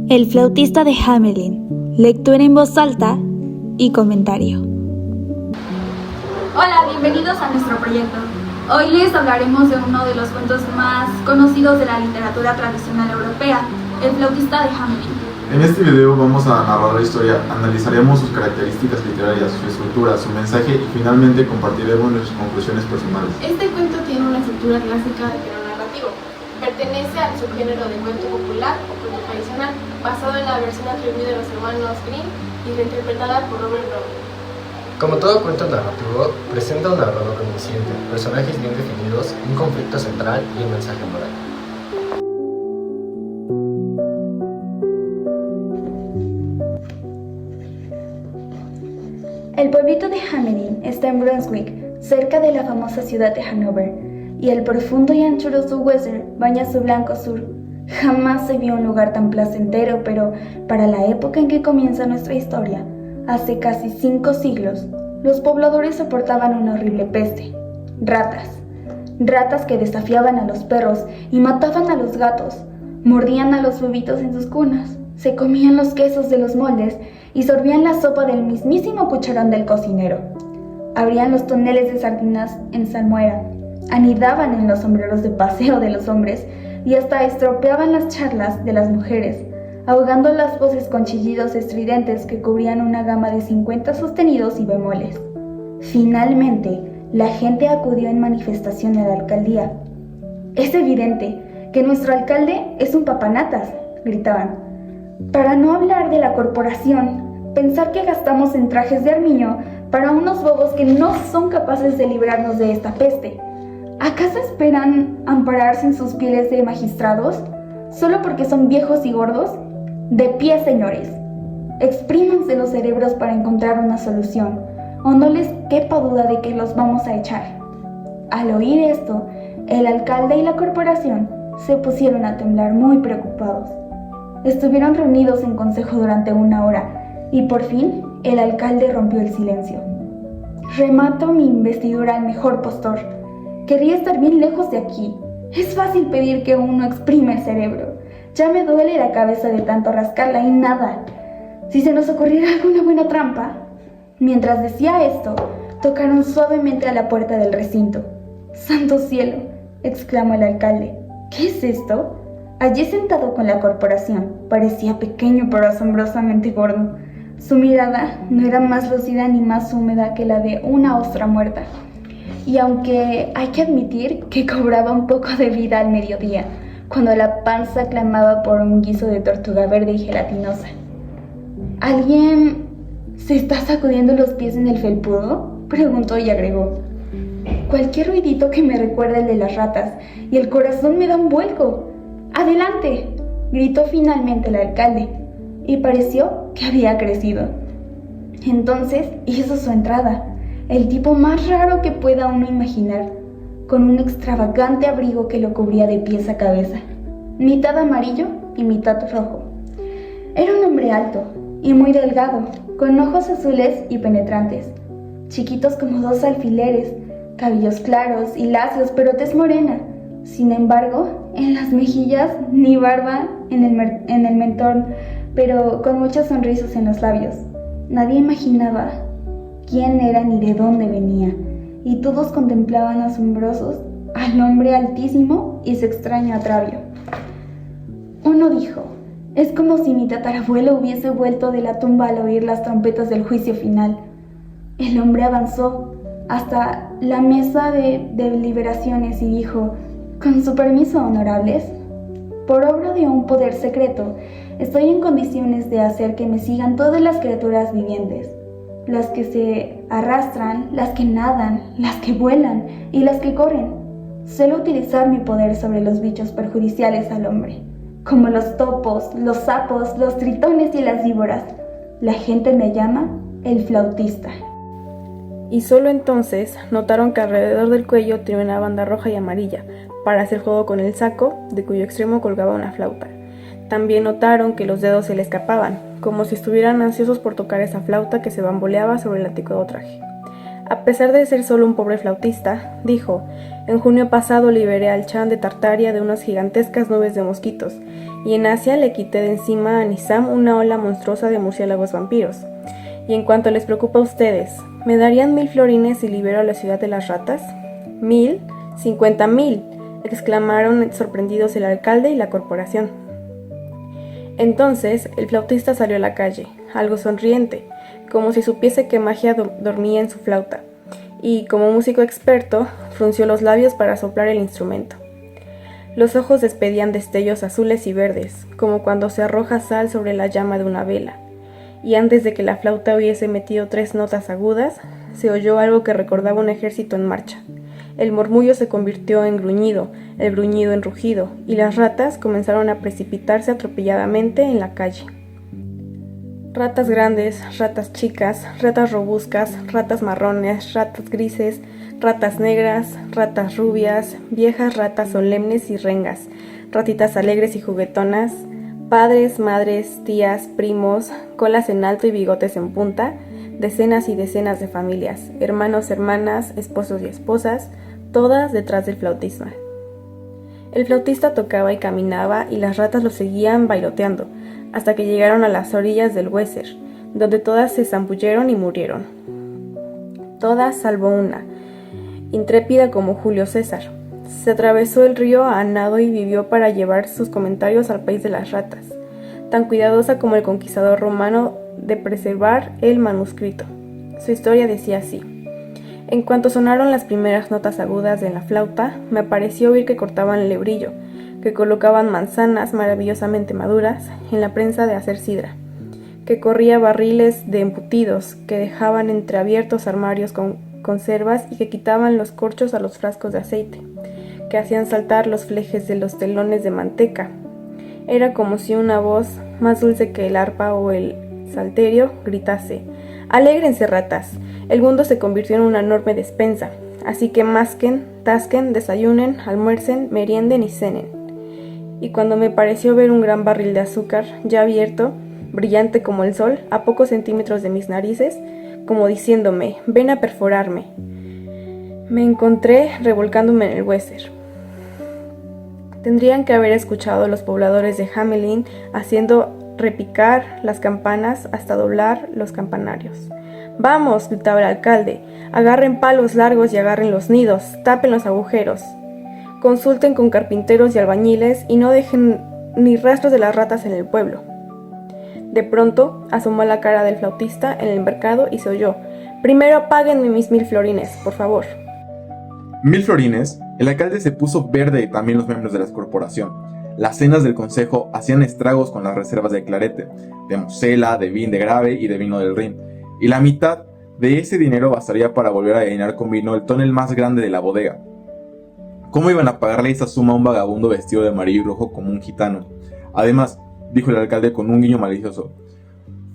El flautista de Hamelin, lectura en voz alta y comentario. Hola, bienvenidos a nuestro proyecto. Hoy les hablaremos de uno de los cuentos más conocidos de la literatura tradicional europea, El flautista de Hamelin. En este video vamos a narrar la historia, analizaremos sus características literarias, su estructura, su mensaje y finalmente compartiremos nuestras conclusiones personales. Este cuento tiene una estructura clásica de género narrativo. Pertenece al subgénero de cuento popular o cuento tradicional, basado en la versión atribuida de los hermanos Grimm y reinterpretada por Robert Browning. Como todo cuento narrativo, presenta un narrador omnisciente, personajes bien definidos, un conflicto central y un mensaje moral. El pueblito de Hamelin está en Brunswick, cerca de la famosa ciudad de Hannover, y el profundo y anchuroso Weser baña su blanco sur. Jamás se vio un lugar tan placentero, pero para la época en que comienza nuestra historia, hace casi 5 siglos, los pobladores soportaban una horrible peste. Ratas que desafiaban a los perros y mataban a los gatos, mordían a los bebitos en sus cunas, se comían los quesos de los moldes y sorbían la sopa del mismísimo cucharón del cocinero. Abrían los toneles de sardinas en salmuera, anidaban en los sombreros de paseo de los hombres y hasta estropeaban las charlas de las mujeres, ahogando las voces con chillidos estridentes que cubrían una gama de 50 sostenidos y bemoles. Finalmente, la gente acudió en manifestación a la alcaldía. «Es evidente que nuestro alcalde es un papanatas», gritaban. «Para no hablar de la corporación, pensar que gastamos en trajes de armiño para unos bobos que no son capaces de librarnos de esta peste. ¿Acaso esperan ampararse en sus pieles de magistrados, solo porque son viejos y gordos? De pie, señores. Exprímanse los cerebros para encontrar una solución, o no les quepa duda de que los vamos a echar». Al oír esto, el alcalde y la corporación se pusieron a temblar muy preocupados. Estuvieron reunidos en consejo durante 1 hora, y por fin el alcalde rompió el silencio. «Remato mi investidura al mejor postor. Querría estar bien lejos de aquí. Es fácil pedir que uno exprime el cerebro. Ya me duele la cabeza de tanto rascarla y nada. Si se nos ocurriera alguna buena trampa». Mientras decía esto, tocaron suavemente a la puerta del recinto. «¡Santo cielo!», exclamó el alcalde. «¿Qué es esto?». Allí sentado con la corporación, parecía pequeño pero asombrosamente gordo. Su mirada no era más lúcida ni más húmeda que la de una ostra muerta. Y aunque hay que admitir que cobraba un poco de vida al mediodía, cuando la panza clamaba por un guiso de tortuga verde y gelatinosa. «¿Alguien se está sacudiendo los pies en el felpudo?», preguntó y agregó. «Cualquier ruidito que me recuerde el de las ratas, y el corazón me da un vuelco». «¡Adelante!», gritó finalmente el alcalde, y pareció que había crecido. Entonces hizo su entrada, el tipo más raro que pueda uno imaginar, con un extravagante abrigo que lo cubría de pies a cabeza, mitad amarillo y mitad rojo. Era un hombre alto y muy delgado, con ojos azules y penetrantes, chiquitos como 2 alfileres, cabellos claros y lacios, pero tez morena. Sin embargo, en las mejillas ni barba, en el mentón, pero con muchas sonrisas en los labios. Nadie imaginaba quién era ni de dónde venía, y todos contemplaban asombrosos al hombre altísimo y su extraño atravio. Uno dijo: «Es como si mi tatarabuelo hubiese vuelto de la tumba al oír las trompetas del juicio final». El hombre avanzó hasta la mesa de deliberaciones y dijo: «Con su permiso, honorables, por obra de un poder secreto, estoy en condiciones de hacer que me sigan todas las criaturas vivientes, las que se arrastran, las que nadan, las que vuelan y las que corren. Suelo utilizar mi poder sobre los bichos perjudiciales al hombre, como los topos, los sapos, los tritones y las víboras. La gente me llama el flautista». Y solo entonces notaron que alrededor del cuello tenía una banda roja y amarilla para hacer juego con el saco, de cuyo extremo colgaba una flauta. También notaron que los dedos se le escapaban, como si estuvieran ansiosos por tocar esa flauta que se bamboleaba sobre el anticuado traje. A pesar de ser solo un pobre flautista, dijo: en junio pasado liberé al Chan de Tartaria de unas gigantescas nubes de mosquitos, y en Asia le quité de encima a Nizam una ola monstruosa de murciélagos vampiros. Y en cuanto les preocupa a ustedes, ¿me darían 1000 florines si libero a la ciudad de las ratas? ¿1000? ¡50,000! Exclamaron sorprendidos el alcalde y la corporación. Entonces el flautista salió a la calle, algo sonriente, como si supiese que magia dormía en su flauta, y como músico experto, frunció los labios para soplar el instrumento. Los ojos despedían destellos azules y verdes, como cuando se arroja sal sobre la llama de una vela, y antes de que la flauta hubiese metido 3 notas agudas, se oyó algo que recordaba un ejército en marcha. El murmullo se convirtió en gruñido, el gruñido en rugido, y las ratas comenzaron a precipitarse atropelladamente en la calle. Ratas grandes, ratas chicas, ratas robuscas, ratas marrones, ratas grises, ratas negras, ratas rubias, viejas ratas solemnes y rengas, ratitas alegres y juguetonas, padres, madres, tías, primos, colas en alto y bigotes en punta, decenas y decenas de familias, hermanos, hermanas, esposos y esposas, todas detrás del flautista. El flautista tocaba y caminaba y las ratas lo seguían bailoteando, hasta que llegaron a las orillas del Weser, donde todas se zambulleron y murieron. Todas salvo una, intrépida como Julio César. Se atravesó el río a nado y vivió para llevar sus comentarios al país de las ratas, tan cuidadosa como el conquistador romano de preservar el manuscrito. Su historia decía así: en cuanto sonaron las primeras notas agudas de la flauta, me pareció oír que cortaban el lebrillo, que colocaban manzanas maravillosamente maduras en la prensa de hacer sidra, que corría barriles de embutidos, que dejaban entreabiertos armarios con conservas y que quitaban los corchos a los frascos de aceite, que hacían saltar los flejes de los telones de manteca. Era como si una voz, más dulce que el arpa o el salterio, gritase: «¡Alégrense, ratas! El mundo se convirtió en una enorme despensa, así que masquen, tasquen, desayunen, almuercen, merienden y cenen». Y cuando me pareció ver un gran barril de azúcar, ya abierto, brillante como el sol, a pocos centímetros de mis narices, como diciéndome: «Ven a perforarme», me encontré revolcándome en el Weser. Tendrían que haber escuchado a los pobladores de Hamelin haciendo repicar las campanas hasta doblar los campanarios. «¡Vamos!», gritaba el alcalde, «agarren palos largos y agarren los nidos, tapen los agujeros. Consulten con carpinteros y albañiles y no dejen ni rastros de las ratas en el pueblo». De pronto asomó la cara del flautista en el mercado y se oyó: «Primero páguenme mis 1000 florines, por favor». 1000 florines. El alcalde se puso verde y también los miembros de la corporación. Las cenas del consejo hacían estragos con las reservas de clarete, de mosela, de vin de grave y de vino del Rin, y la mitad de ese dinero bastaría para volver a llenar con vino el tonel más grande de la bodega. ¿Cómo iban a pagarle esa suma a un vagabundo vestido de amarillo y rojo como un gitano? Además, dijo el alcalde con un guiño malicioso,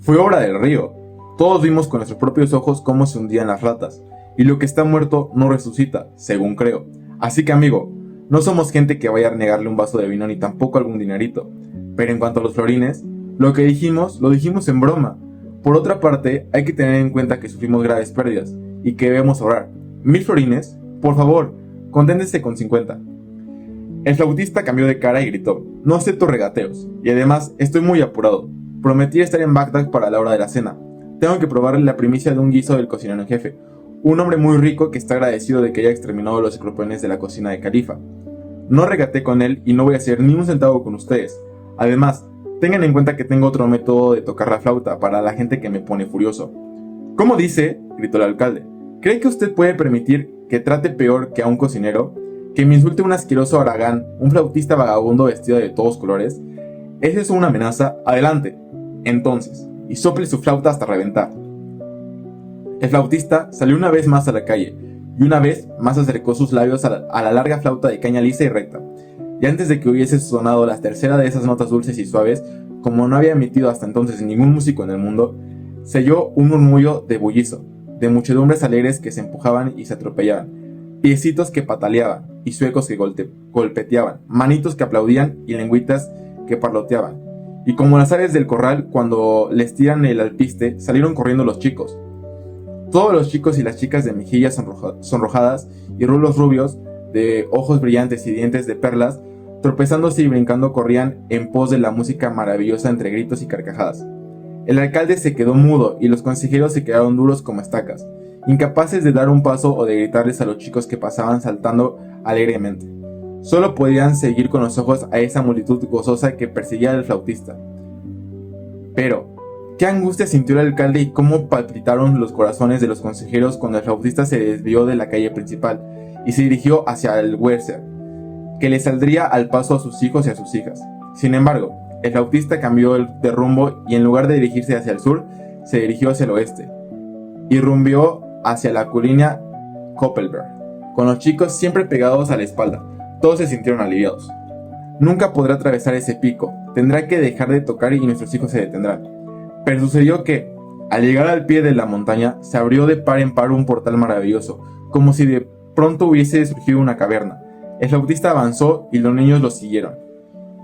fue obra del río. Todos vimos con nuestros propios ojos cómo se hundían las ratas, y lo que está muerto no resucita, según creo. Así que, amigo, no somos gente que vaya a negarle un vaso de vino ni tampoco algún dinerito. Pero en cuanto a los florines, lo que dijimos, lo dijimos en broma. Por otra parte, hay que tener en cuenta que sufrimos graves pérdidas y que debemos ahorrar. 1000 florines, por favor, conténtese con 50. El flautista cambió de cara y gritó: «No acepto regateos, y además estoy muy apurado. Prometí estar en Bagdad para la hora de la cena. Tengo que probarle la primicia de un guiso del cocinero en jefe, un hombre muy rico que está agradecido de que haya exterminado los escorpiones de la cocina de Califa. No regateé con él y no voy a hacer ni un centavo con ustedes. Además, tengan en cuenta que tengo otro método de tocar la flauta para la gente que me pone furioso». «¿Cómo dice?», gritó el alcalde. «¿Cree que usted puede permitir que trate peor que a un cocinero? ¿Que me insulte un asqueroso Aragán, un flautista vagabundo vestido de todos colores? ¿Es eso una amenaza? Adelante, entonces, y sople su flauta hasta reventar». El flautista salió una vez más a la calle, y una vez más acercó sus labios a la larga flauta de caña lisa y recta, y antes de que hubiese sonado la tercera de esas notas dulces y suaves, como no había emitido hasta entonces ningún músico en el mundo, se oyó un murmullo de bullizo, de muchedumbres alegres que se empujaban y se atropellaban, piecitos que pataleaban y suecos que golpeteaban, manitos que aplaudían y lengüitas que parloteaban. Y como las aves del corral cuando les tiran el alpiste, salieron corriendo los chicos. Todos los chicos y las chicas de mejillas sonrojadas y rulos rubios, de ojos brillantes y dientes de perlas, tropezándose y brincando corrían en pos de la música maravillosa entre gritos y carcajadas. El alcalde se quedó mudo y los consejeros se quedaron duros como estacas, incapaces de dar un paso o de gritarles a los chicos que pasaban saltando alegremente. Solo podían seguir con los ojos a esa multitud gozosa que perseguía al flautista. Pero, qué angustia sintió el alcalde y cómo palpitaron los corazones de los consejeros cuando el flautista se desvió de la calle principal y se dirigió hacia el Weser, que le saldría al paso a sus hijos y a sus hijas. Sin embargo, el flautista cambió de rumbo y en lugar de dirigirse hacia el sur, se dirigió hacia el oeste y rumbió hacia la colina Koppelberg, con los chicos siempre pegados a la espalda. Todos se sintieron aliviados. Nunca podrá atravesar ese pico, tendrá que dejar de tocar y nuestros hijos se detendrán. Pero sucedió que, al llegar al pie de la montaña, se abrió de par en par un portal maravilloso, como si de pronto hubiese surgido una caverna. El flautista avanzó y los niños lo siguieron.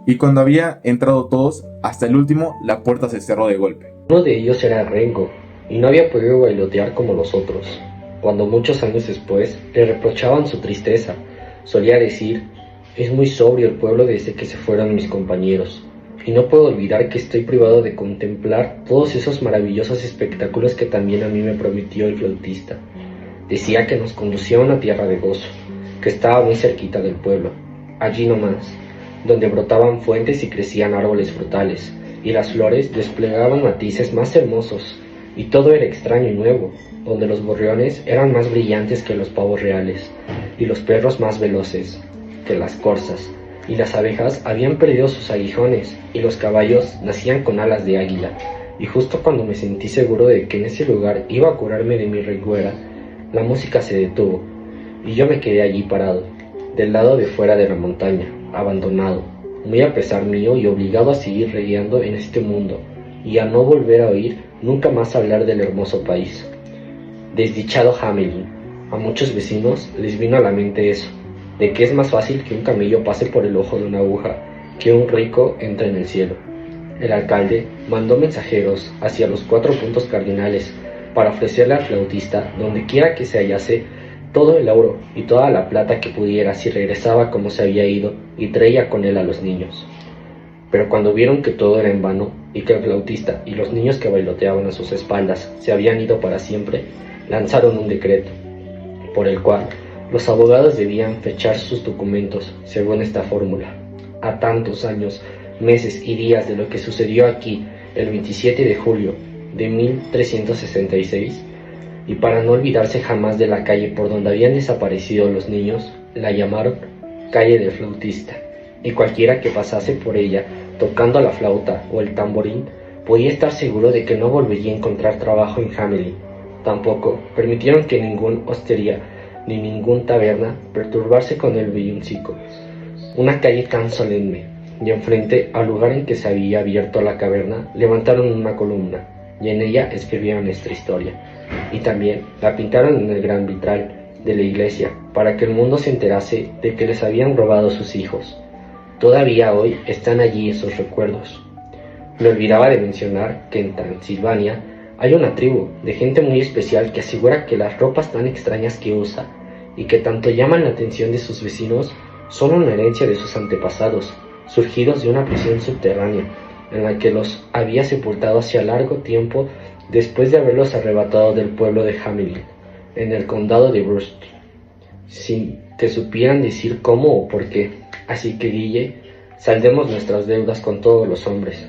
Y cuando había entrado todos, hasta el último, la puerta se cerró de golpe. Uno de ellos era Rengo, y no había podido bailotear como los otros. Cuando muchos años después le reprochaban su tristeza, solía decir: «Es muy sobrio el pueblo desde que se fueron mis compañeros, y no puedo olvidar que estoy privado de contemplar todos esos maravillosos espectáculos que también a mí me prometió el flautista». Decía que nos conducía a una tierra de gozo, que estaba muy cerquita del pueblo, allí nomás, donde brotaban fuentes y crecían árboles frutales, y las flores desplegaban matices más hermosos, y todo era extraño y nuevo, donde los gorriones eran más brillantes que los pavos reales, y los perros más veloces que las corzas, y las abejas habían perdido sus aguijones, y los caballos nacían con alas de águila. Y justo cuando me sentí seguro de que en ese lugar iba a curarme de mi reguera, la música se detuvo, y yo me quedé allí parado, del lado de fuera de la montaña, abandonado, muy a pesar mío y obligado a seguir regueando en este mundo, y a no volver a oír nunca más hablar del hermoso país. Desdichado Hamelin. A muchos vecinos les vino a la mente eso, de que es más fácil que un camello pase por el ojo de una aguja que un rico entre en el cielo. El alcalde mandó mensajeros hacia los 4 puntos cardinales para ofrecerle al flautista, donde quiera que se hallase, todo el oro y toda la plata que pudiera si regresaba como se había ido y traía con él a los niños. Pero cuando vieron que todo era en vano y que el flautista y los niños que bailoteaban a sus espaldas se habían ido para siempre, lanzaron un decreto, por el cual los abogados debían fechar sus documentos según esta fórmula: a tantos años, meses y días de lo que sucedió aquí el 27 de julio de 1366, y para no olvidarse jamás de la calle por donde habían desaparecido los niños, la llamaron Calle del Flautista, y cualquiera que pasase por ella tocando la flauta o el tamborín podía estar seguro de que no volvería a encontrar trabajo en Hamelin. Tampoco permitieron que ningún hostería ni ningún taberna perturbarse con el villancico. Una calle tan solemne, y enfrente al lugar en que se había abierto la caverna levantaron una columna, y en ella escribieron esta historia, y también la pintaron en el gran vitral de la iglesia para que el mundo se enterase de que les habían robado sus hijos. Todavía hoy están allí esos recuerdos. Me olvidaba de mencionar que en Transilvania hay una tribu de gente muy especial que asegura que las ropas tan extrañas que usa y que tanto llaman la atención de sus vecinos son una herencia de sus antepasados, surgidos de una prisión subterránea en la que los había sepultado hacía largo tiempo después de haberlos arrebatado del pueblo de Hamelin, en el condado de Brust, sin que supieran decir cómo o por qué. Así que, Guille, saldemos nuestras deudas con todos los hombres,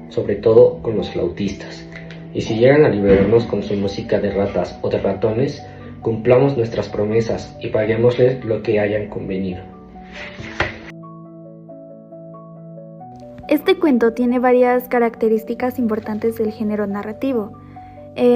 sobre todo con los flautistas, y si llegan a liberarnos con su música de ratas o de ratones, cumplamos nuestras promesas y paguémosles lo que hayan convenido. Este cuento tiene varias características importantes del género narrativo.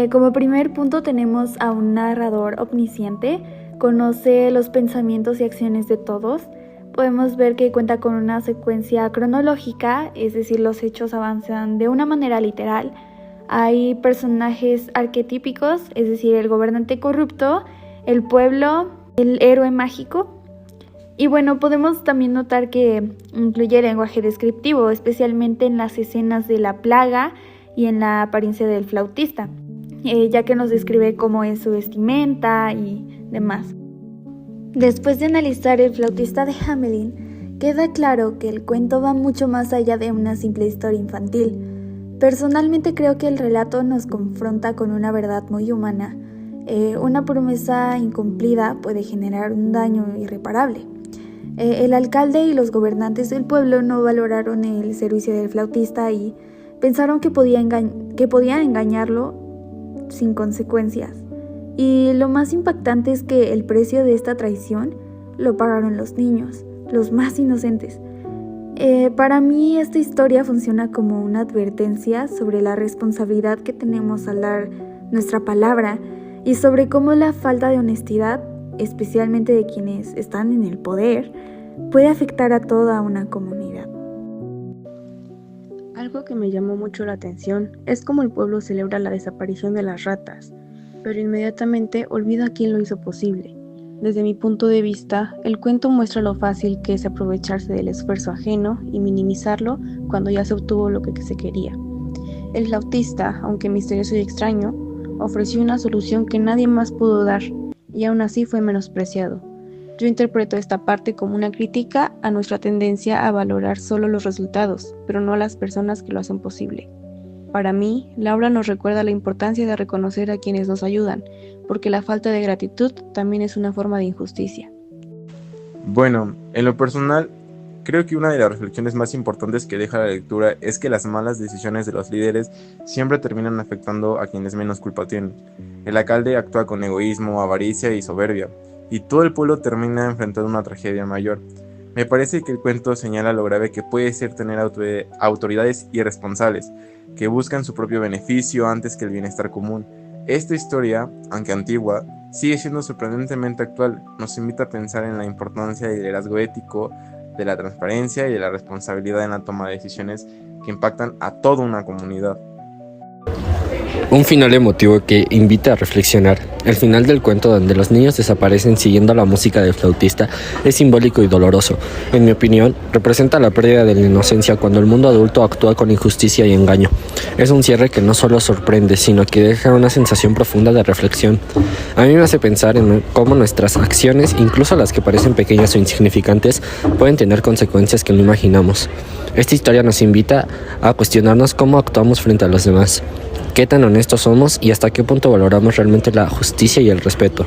Como primer punto tenemos a un narrador omnisciente, conoce los pensamientos y acciones de todos. Podemos ver que cuenta con una secuencia cronológica, es decir, los hechos avanzan de una manera literal. Hay personajes arquetípicos, es decir, el gobernante corrupto, el pueblo, el héroe mágico. Y bueno, podemos también notar que incluye lenguaje descriptivo, especialmente en las escenas de la plaga y en la apariencia del flautista. ya que nos describe cómo es su vestimenta y demás. Después de analizar El flautista de Hamelin, queda claro que el cuento va mucho más allá de una simple historia infantil. Personalmente creo que el relato nos confronta con una verdad muy humana. Una promesa incumplida puede generar un daño irreparable. El alcalde y los gobernantes del pueblo no valoraron el servicio del flautista y pensaron que podían engañarlo sin consecuencias. Y lo más impactante es que el precio de esta traición lo pagaron los niños, los más inocentes. Para mí esta historia funciona como una advertencia sobre la responsabilidad que tenemos al dar nuestra palabra y sobre cómo la falta de honestidad, especialmente de quienes están en el poder, puede afectar a toda una comunidad. Algo que me llamó mucho la atención es cómo el pueblo celebra la desaparición de las ratas, pero inmediatamente olvida quién lo hizo posible. Desde mi punto de vista, el cuento muestra lo fácil que es aprovecharse del esfuerzo ajeno y minimizarlo cuando ya se obtuvo lo que se quería. El flautista, aunque misterioso y extraño, ofreció una solución que nadie más pudo dar, y aún así fue menospreciado. Yo interpreto esta parte como una crítica a nuestra tendencia a valorar solo los resultados, pero no a las personas que lo hacen posible. Para mí, la obra nos recuerda la importancia de reconocer a quienes nos ayudan, porque la falta de gratitud también es una forma de injusticia. Bueno, en lo personal, creo que una de las reflexiones más importantes que deja la lectura es que las malas decisiones de los líderes siempre terminan afectando a quienes menos culpa tienen. El alcalde actúa con egoísmo, avaricia y soberbia, y todo el pueblo termina enfrentando una tragedia mayor. Me parece que el cuento señala lo grave que puede ser tener autoridades irresponsables, que buscan su propio beneficio antes que el bienestar común. Esta historia, aunque antigua, sigue siendo sorprendentemente actual. Nos invita a pensar en la importancia del liderazgo ético, de la transparencia y de la responsabilidad en la toma de decisiones que impactan a toda una comunidad. Un final emotivo que invita a reflexionar. El final del cuento, donde los niños desaparecen siguiendo la música del flautista, es simbólico y doloroso. En mi opinión, representa la pérdida de la inocencia cuando el mundo adulto actúa con injusticia y engaño. Es un cierre que no solo sorprende, sino que deja una sensación profunda de reflexión. A mí me hace pensar en cómo nuestras acciones, incluso las que parecen pequeñas o insignificantes, pueden tener consecuencias que no imaginamos. Esta historia nos invita a cuestionarnos cómo actuamos frente a los demás. ¿Qué tan honestos somos y hasta qué punto valoramos realmente la justicia y el respeto?